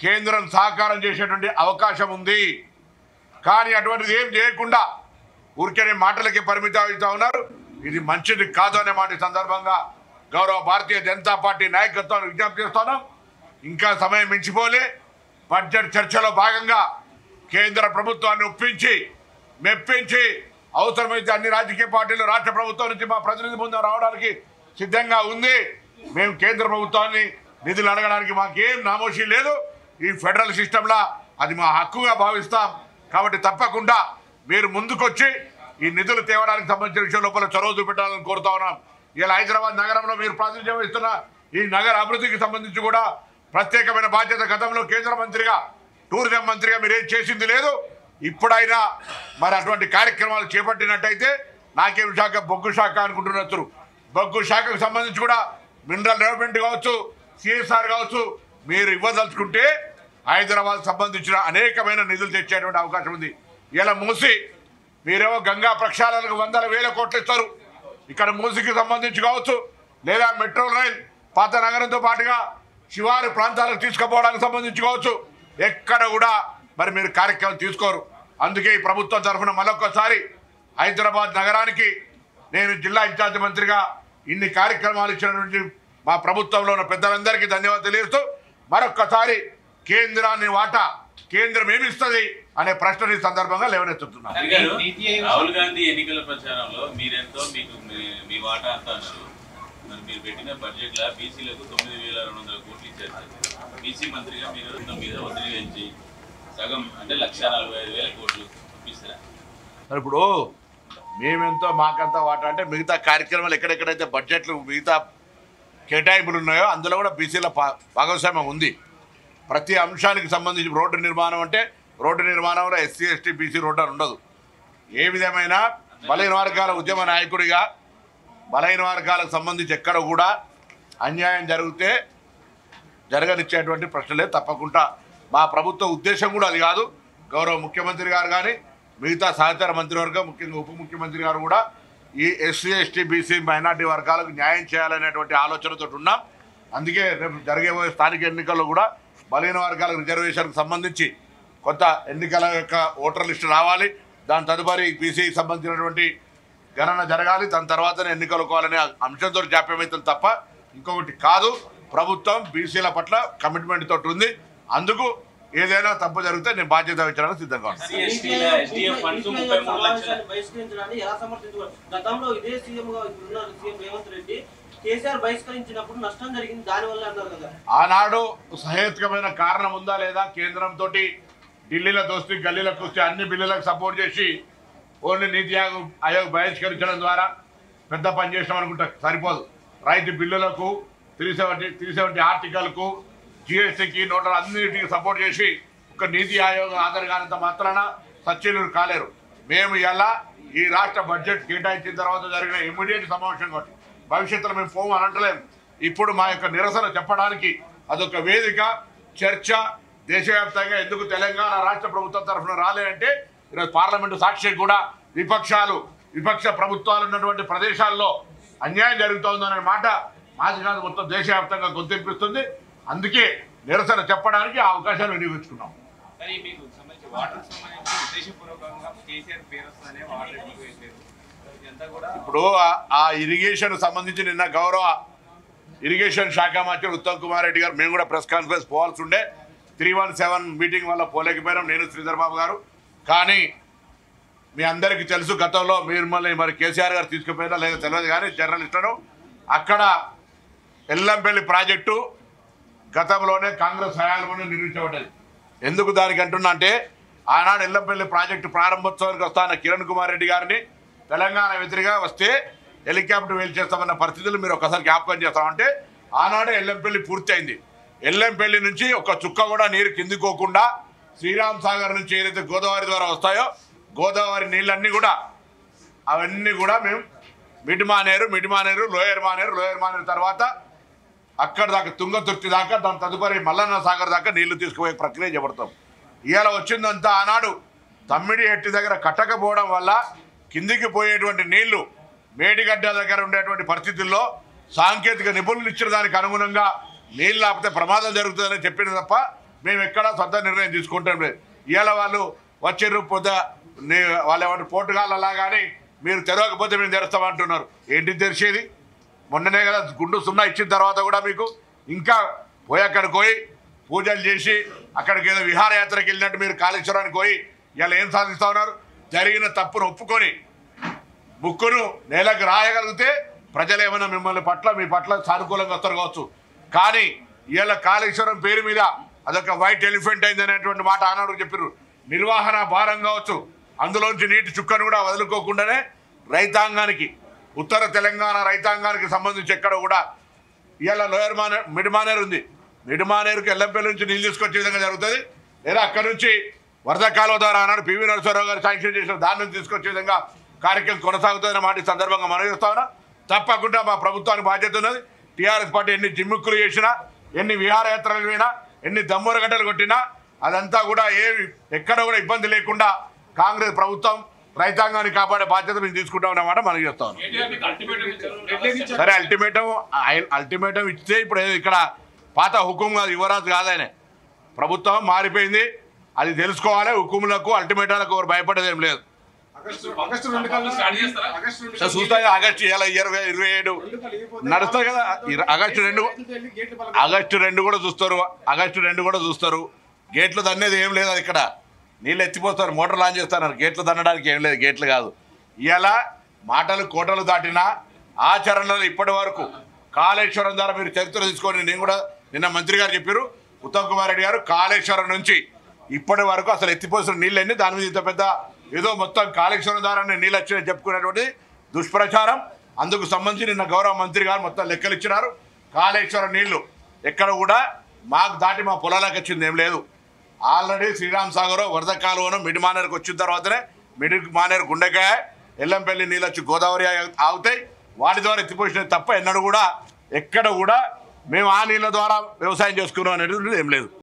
కేంద్రం సహకారం చేసేటువంటి అవకాశం ఉంది. కానీ అటువంటిది ఏం చేయకుండా ఊరికే మాటలకి పరిమితం అవుతా ఉన్నారు. ఇది మంచిది కాదు అనే మాట సందర్భంగా గౌరవ భారతీయ జనతా పార్టీ నాయకత్వాన్ని విజ్ఞప్తి చేస్తున్నాం. ఇంకా సమయం మించిపోలే. బడ్జెట్ చర్చలో భాగంగా కేంద్ర ప్రభుత్వాన్ని ఒప్పించి మెప్పించి అవసరమైతే అన్ని రాజకీయ పార్టీలు రాష్ట్ర ప్రభుత్వం నుంచి మా ప్రతినిధి బృందం రావడానికి సిద్ధంగా ఉంది. మేము కేంద్ర ప్రభుత్వాన్ని నిధులు అడగడానికి మాకేం నామోషి లేదు. ఈ ఫెడరల్ సిస్టంలో అది మా హక్కుగా భావిస్తాం. కాబట్టి తప్పకుండా మీరు ముందుకొచ్చి ఈ నిధులు తేవడానికి సంబంధించిన విషయం లోపల చొరవ చూపెట్టాలని కోరుతా ఉన్నాం. ఇలా హైదరాబాద్ నగరంలో మీరు ప్రాతినిధ్యం వహిస్తున్న ఈ నగర అభివృద్ధికి సంబంధించి కూడా ప్రత్యేకమైన బాధ్యత గతంలో కేంద్ర మంత్రిగా టూరిజం మంత్రిగా మీరు ఏం చేసింది లేదు. ఇప్పుడైనా మరి అటువంటి కార్యక్రమాలు చేపట్టినట్టయితే నాకేం శాఖ బొగ్గు శాఖ అనుకుంటున్నారు. బొగ్గు శాఖకు సంబంధించి కూడా మినరల్ డెవలప్మెంట్ కావచ్చు, సిఎస్ఆర్ కావచ్చు, మీరు ఇవ్వదలుచుకుంటే హైదరాబాద్ సంబంధించిన అనేకమైన నిధులు తెచ్చేటువంటి అవకాశం ఉంది. ఇలా మూసి మీరేమో గంగా ప్రక్షాళనకు వందల వేల కోట్లు ఇస్తారు. ఇక్కడ మూసికి సంబంధించి కావచ్చు, లేదా మెట్రో రైల్ పాత నగరంతో పాటుగా శివారు ప్రాంతాలకు తీసుకుపోవడానికి సంబంధించి కావచ్చు, ఎక్కడ కూడా మరి మీరు కార్యక్రమం తీసుకోరు. అందుకే ఈ ప్రభుత్వం తరఫున మరొకసారి హైదరాబాద్ నగరానికి నేను జిల్లా ఇన్ఛార్జి మంత్రిగా ఇన్ని కార్యక్రమాలు ఇచ్చినటువంటి మా ప్రభుత్వంలో ఉన్న పెద్దలందరికీ ధన్యవాదాలు తెలియజేస్తూ మరొక్కసారి కేంద్రాన్ని వాటా కేంద్రం ఏమిస్తుంది అనే ప్రశ్న ఈ సందర్భంగా లేవనెత్తుతున్నాను. రాహుల్ గాంధీ ఎన్నికల ప్రచారంలో మీరెంతో మీకు మీ వాటా అంతా అన్నారు. మరి మీరు పెట్టిన బడ్జెట్ లో బీసీలకు 9,200 కోట్లు ఇచ్చారు. బీసీ మంత్రిగా మీరు మీద ఒత్తిడి పెంచి సగం అంటే 1,45,000 కోట్లు ఇప్పిస్తారా? ఇప్పుడు మేమెంతో మాకంతా వాటా అంటే మిగతా కార్యక్రమాలు ఎక్కడెక్కడైతే బడ్జెట్లు మిగతా కేటాయింపులు ఉన్నాయో అందులో కూడా బీసీల భాగస్వామ్యం ఉంది. ప్రతి అంశానికి సంబంధించి రోడ్డు నిర్మాణం అంటే రోడ్డు నిర్మాణంలో ఎస్సీ ఎస్టీ బీసీ రోడ్డు అని ఉండదు. ఏ విధమైన బలహీన వర్గాల ఉద్యమ నాయకుడిగా బలహీన వర్గాలకు సంబంధించి ఎక్కడ కూడా అన్యాయం జరిగితే జరగనిచ్చేటువంటి ప్రశ్నలే. తప్పకుండా మా ప్రభుత్వ ఉద్దేశం కూడా అది కాదు. గౌరవ ముఖ్యమంత్రి గారు కానీ మిగతా సహచార మంత్రివర్గం ముఖ్యంగా ఉప ముఖ్యమంత్రి గారు కూడా ఈ ఎస్సీ ఎస్టీ బీసీ మైనార్టీ వర్గాలకు న్యాయం చేయాలనేటువంటి ఆలోచనతో ఉన్నాం. అందుకే రేపు జరిగేబోయే స్థానిక ఎన్నికల్లో కూడా బలహీన వర్గాలకు రిజర్వేషన్కి సంబంధించి కొత్త ఎన్నికల యొక్క ఓటర్ లిస్టు రావాలి. దాని తదుపరి బీసీకి సంబంధించినటువంటి గణన జరగాలి. దాని తర్వాతనే ఎన్నికలు కావాలనే అంశంతో జాప్యమవుతుంది తప్ప ఇంకొకటి కాదు. ప్రభుత్వం బీసీల పట్ల కమిట్మెంట్ తోటి ఉంది. అందుకు ఏదైనా తప్పు జరిగితే నేను బాధ్యత వహించడానికి సిద్ధంగా ఉన్నాను. ఆనాడు సహేతుకమైన కారణం ఉందా లేదా? కేంద్రంతో ఢిల్లీలో దోస్తీ గల్లీలకు వస్తే అన్ని బిల్లులకు సపోర్ట్ చేసి ఓన్లీ నీతి ఆయోగ్ బహిష్కరించడం ద్వారా పెద్ద పని చేసినాం అనుకుంటా సరిపోదు. రైతు బిల్లులకు 370 ఆర్టికల్కు జిఎస్టీకి నోట్ల అన్నిటికీ సపోర్ట్ చేసి ఒక నీతి ఆయోగ ఆధార్ కానంత మాత్రాన సచ్యులు కాలేరు. మేము ఇలా ఈ రాష్ట్ర బడ్జెట్ కేటాయించిన తర్వాత జరిగిన ఇమ్మీడియట్ సమావేశం కాబట్టి భవిష్యత్తులో మేము పోము అని అంటలేము. ఇప్పుడు మా యొక్క నిరసన చెప్పడానికి అదొక వేదిక, చర్చ. దేశవ్యాప్తంగా ఎందుకు తెలంగాణ రాష్ట్ర ప్రభుత్వం తరఫున రాలేదంటే ఈరోజు పార్లమెంటు సాక్షి కూడా విపక్ష ప్రభుత్వాలు ఉన్నటువంటి ప్రదేశాల్లో అన్యాయం జరుగుతోందనే మాట మాది కాదు, మొత్తం దేశవ్యాప్తంగా గొంతింపిస్తుంది. అందుకే నిరసన చెప్పడానికి ఆ అవకాశాన్ని వినియోగించుకున్నాం. ఇప్పుడు ఆ ఇరిగేషన్ సంబంధించి నిన్న గౌరవ ఇరిగేషన్ శాఖ మంత్రి ఉత్తమ్ కుమార్ రెడ్డి గారు మేము కూడా ప్రెస్ కాన్ఫరెన్స్ పోవాల్సి ఉండే 317 మీటింగ్ వల్ల పోలేకపోయినాం నేను శ్రీధర్ బాబు గారు. కానీ మీ అందరికీ తెలుసు గతంలో మిమ్మల్ని మరి కేసీఆర్ గారు తీసుకుపోయినా లేదా తెలియదు కానీ జర్నలిస్టులను అక్కడ ఎల్లంపల్లి ప్రాజెక్టు గతంలోనే కాంగ్రెస్ హయాంలోనే నిర్మించబడ్డది. ఎందుకు దానికి అంటున్నా అంటే ఆనాడు ఎల్లంపల్లి ప్రాజెక్టు ప్రారంభోత్సవానికి వస్తాన కిరణ్ కుమార్ రెడ్డి గారిని తెలంగాణ వ్యతిరేకంగా వస్తే హెలికాప్టర్ వేలు చేస్తామన్న పరిస్థితులు మీరు ఒకసారి జ్ఞాపకం చేస్తామంటే ఆనాడే ఎల్లంపల్లి పూర్తి అయింది. ఎల్లంపల్లి నుంచి ఒక చుక్క కూడా నీరు కిందికోకుండా శ్రీరామ్ సాగర్ నుంచి ఏదైతే గోదావరి ద్వారా వస్తాయో గోదావరి నీళ్ళన్నీ కూడా అవన్నీ కూడా మేము మిడ్మానేరు లోయర్ మానేరు తర్వాత అక్కడ దాకా తుంగతుర్తి దాకా దాని తదుపరి మల్లన్న సాగర్ దాకా నీళ్లు తీసుకుపోయే ప్రక్రియ చేపడతాం. ఇవాళ వచ్చిందంతా ఆనాడు తమ్మిడి హెట్టి దగ్గర కట్టకపోవడం వల్ల కిందికి పోయేటువంటి నీళ్లు మేడిగడ్డ దగ్గర ఉండేటువంటి పరిస్థితుల్లో సాంకేతిక నిపుణులు ఇచ్చిన దానికి అనుగుణంగా నీళ్ళు ఆపితే ప్రమాదం జరుగుతుందని చెప్పిన తప్ప మేము ఎక్కడ సొంత నిర్ణయం తీసుకుంటాం లేదు. ఇవాళ వాళ్ళు వచ్చిర్రు వాళ్ళు ఏమంటారు పోర్టుగాళ్ళలా కానీ మీరు తెరవకపోతే మేము తెరుస్తామంటున్నారు. ఏంటి తెరిచేది? మొన్ననే కదా గుండు సున్నా ఇచ్చిన తర్వాత కూడా మీకు ఇంకా పోయి అక్కడికి పోయి పూజలు చేసి అక్కడికి ఏదో విహారయాత్రకి వెళ్ళినట్టు మీరు కాళేశ్వరానికి పోయి ఇలా ఏం సాధిస్తూ ఉన్నారు? జరిగిన తప్పును ఒప్పుకొని బుక్కును నేలకు రాయగలిగితే ప్రజలు ఏమైనా మిమ్మల్ని పట్ల మీ పట్ల సానుకూలంగా వస్తారు కావచ్చు. కానీ ఇలా కాళేశ్వరం పేరు మీద అదొక వైట్ ఎలిఫెంట్ అయింది అనేటువంటి మాట ఆనాడు చెప్పారు. నిర్వహణ భారం కావచ్చు, అందులోంచి నీటి చుక్కను కూడా వదులుకోకుండానే రైతాంగానికి, ఉత్తర తెలంగాణ రైతాంగానికి సంబంధించి ఎక్కడ కూడా ఇలా లోయర్ మానేర్ మిడ్ మానేర్ ఉంది. మిడ్ మానేరుకి ఎల్లంపల్లి నుంచి నీళ్ళు తీసుకొచ్చే విధంగా జరుగుతుంది. లేదా అక్కడి నుంచి వరద కాలువ ద్వారా ఆనాడు పివి నరసింహారావు గారు శాంక్షన్ చేసిన దాని నుంచి తీసుకొచ్చే విధంగా కార్యక్రమం కొనసాగుతుందన్న మాట ఈ సందర్భంగా మనం చేస్తా ఉన్నా. తప్పకుండా మా ప్రభుత్వానికి బాధ్యత ఉన్నది. టీఆర్ఎస్ పార్టీ ఎన్ని జిమ్ముక్కులు చేసినా, ఎన్ని విహారయాత్రలు పోయినా, ఎన్ని దమ్ముర గడ్డలు కొట్టినా అదంతా కూడా ఎక్కడ కూడా ఇబ్బంది లేకుండా కాంగ్రెస్ ప్రభుత్వం రైతాంగాన్ని కాపాడే బాధ్యత మేము తీసుకుంటా ఉన్నమాట మనం చేస్తా ఉన్నాం. సరే, అల్టిమేటం ఇస్తే ఇప్పుడు ఇక్కడ పాత హుకుం కాదు, యువరాజు కాదనే ప్రభుత్వం మారిపోయింది. అది తెలుసుకోవాలి. హుకుములకు అల్టిమేటాలకు ఎవరు భయపడేది ఏం లేదు. చూస్తా ఆగస్టు 27 నడుస్తుంది కదా. ఆగస్టు 2 కూడా చూస్తారు. ఆగస్టు 2 కూడా చూస్తారు. గేట్లు దన్నేది ఏం లేదు. అది ఇక్కడ నీళ్ళు ఎత్తిపోస్తారు, మోటార్ లాంచ్ చేస్తారు. గేట్లు దన్నడానికి ఏం లేదు, గేట్లు కాదు. ఇలా మాటలు కోటలు దాటినా ఆచరణలో ఇప్పటి వరకు కాళేశ్వరం ద్వారా మీరు చరిత్ర తీసుకొని, నేను కూడా నిన్న మంత్రి గారు చెప్పారు, ఉత్తమ్ కుమార్ రెడ్డి గారు, కాళేశ్వరం నుంచి ఇప్పటి వరకు అసలు ఎత్తిపోసిన నీళ్ళన్నీ దాని మీద ఇంత పెద్ద ఏదో మొత్తం కాళేశ్వరం ద్వారా నీళ్ళు వచ్చినాయని చెప్పుకునేటువంటి దుష్ప్రచారం. అందుకు సంబంధించి నిన్న గౌరవ మంత్రి గారు మొత్తం లెక్కలు ఇచ్చినారు. కాళేశ్వరం నీళ్లు ఎక్కడ కూడా మాకు దాటి మా పొలాలకు వచ్చింది ఏం లేదు. ఆల్రెడీ శ్రీరామ్ సాగర్ వరద కాలువను మిడ్ మానేరుకు వచ్చిన తర్వాతనే మిడ్ మానేరు గుండెకాయ ఎల్లంపల్లి నీళ్ళు వచ్చి గోదావరి ఆగుతాయి. వాటి ద్వారా ఎత్తిపోసినది తప్ప ఎన్నడూ కూడా ఎక్కడ కూడా మేము ఆ నీళ్ళ ద్వారా వ్యవసాయం చేసుకున్నాం అనేది ఏం లేదు.